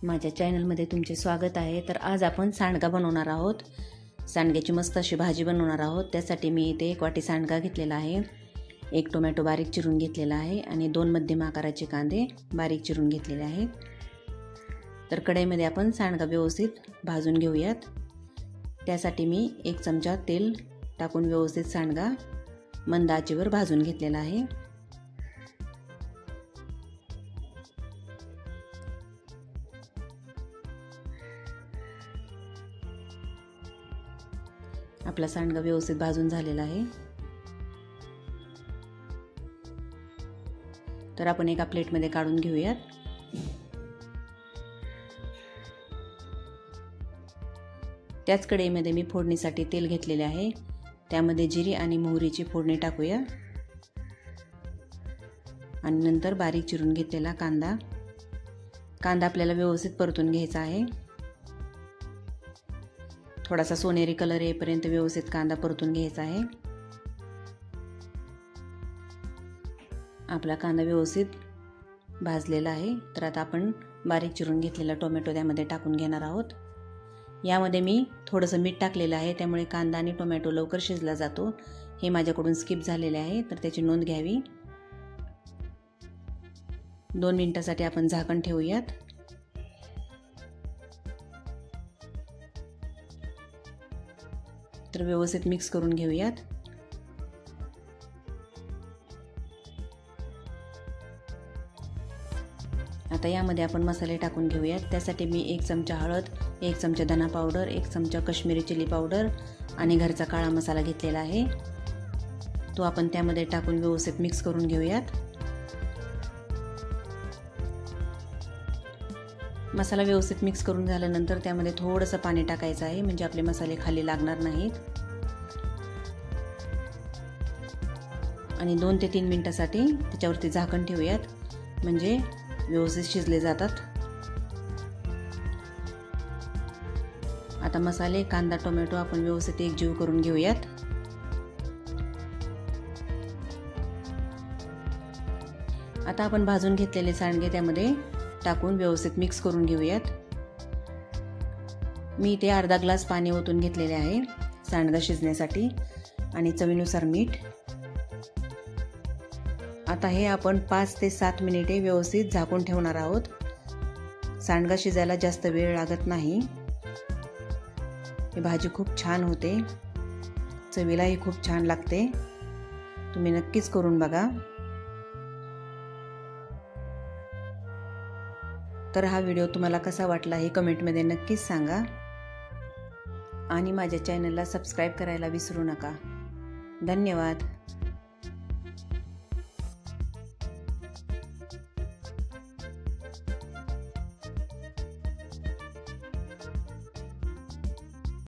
माझ्या चॅनलमध्ये तुमचे स्वागत आहे। तर आज आपण सांडगा बनवणार आहोत। सांडग्याची मस्त अशी भाजी बनवणार आहोत। त्यासाठी मी इथे 1 वाटी सांडगा घेतलेला आहे, 1 टोमॅटो बारीक चिरून घेतलेला आहे आणि 2 मध्यम आकाराचे कांदे बारीक चिरून घेतलेले आहेत। तर कढईमध्ये आपण सांडगा व्यवस्थित भाजून घेऊयात। त्यासाठी मी 1 चमचा तेल टाकून व्यवस्थित सांडगा मंद आचेवर भाजून घेतलेला आहे। आपला सांडगा व्यवस्थित भाजून झालेला आहे। तर आपण एका प्लेटमध्ये काढून घेऊयात। त्याच कढईमध्ये मी फोडणीसाठी तेल घेतलेले आहे। त्यामध्ये जिरे आणि मोहरीची फोडणी टाकूया आणि नंतर बारीक चिरून घेतलेला कांदा आपल्याला व्यवस्थित परतून घ्यायचा आहे। थोडासा सोनेरी कलर येईपर्यंत व्यवस्थित कांदा परतून घ्यायचा आहे। आपला कांदा व्यवस्थित भाजलेला आहे। तर आता आपण बारीक चिरून घेतलेला टोमॅटो त्यामध्ये टाकून घेणार आहोत। यामध्ये मी थोडंसं मीठ टाकलेलं आहे, त्यामुळे कांदा आणि टोमॅटो लवकर शिजला जातो। हे माझ्याकडून स्किप झालेले आहे, तर त्याची नोंद घ्यावी। 2 मिनिटांसाठी आपण झाकण ठेवूयात। तर व्यवस्थित मिक्स करून घेऊयात। आता यामध्ये आपण मसाले टाकून घेऊयात। त्यासाठी मी 1 चमचा हळद, 1 चमचा धना पावडर, 1 चमचा काश्मीरी चिली पावडर आणि घरचा काळा मसाला घेतलेला आहे। तो आपण त्यामध्ये टाकून व्यवस्थित मिक्स करून घेऊयात। मसाला व्यवस्थित मिक्स करून झाल्यानंतर त्यामध्ये थोडंसं पाणी टाकायचं आहे, म्हणजे आपले मसाले खाली लागणार नाहीत। आणि 2 ते 3 मिनिटांसाठी त्याच्यावरती झाकण ठेवूयात, म्हणजे व्यवस्थित शिजले जातात। आता मसाले, कांदा, टोमॅटो आपण व्यवस्थित एकजीव करून घेऊयात। आता आपण भाजून घेतलेले सांडगे त्यामध्ये टाकून व्यवस्थित मिक्स करून घेऊयात। मी इथे अर्धा ग्लास पाणी ओतून घेतलेले आहे सांडगा शिजण्यासाठी आणि चवीनुसार मीठ। आता हे आपण 5 ते 7 मिनिटे व्यवस्थित झाकून ठेवणार आहोत। सांडगा शिजायला जास्त वेळ लागत नाही। ही भाजी खूप छान होते, चवीलाही खूप छान लागते। तुम्ही नक्कीच करून बघा। तर हा व्हिडिओ तुम्हाला कसा वाटला हे कमेंटमध्ये नक्कीच सांगा आणि माझ्या चॅनलला सबस्क्राईब करायला विसरू नका। धन्यवाद।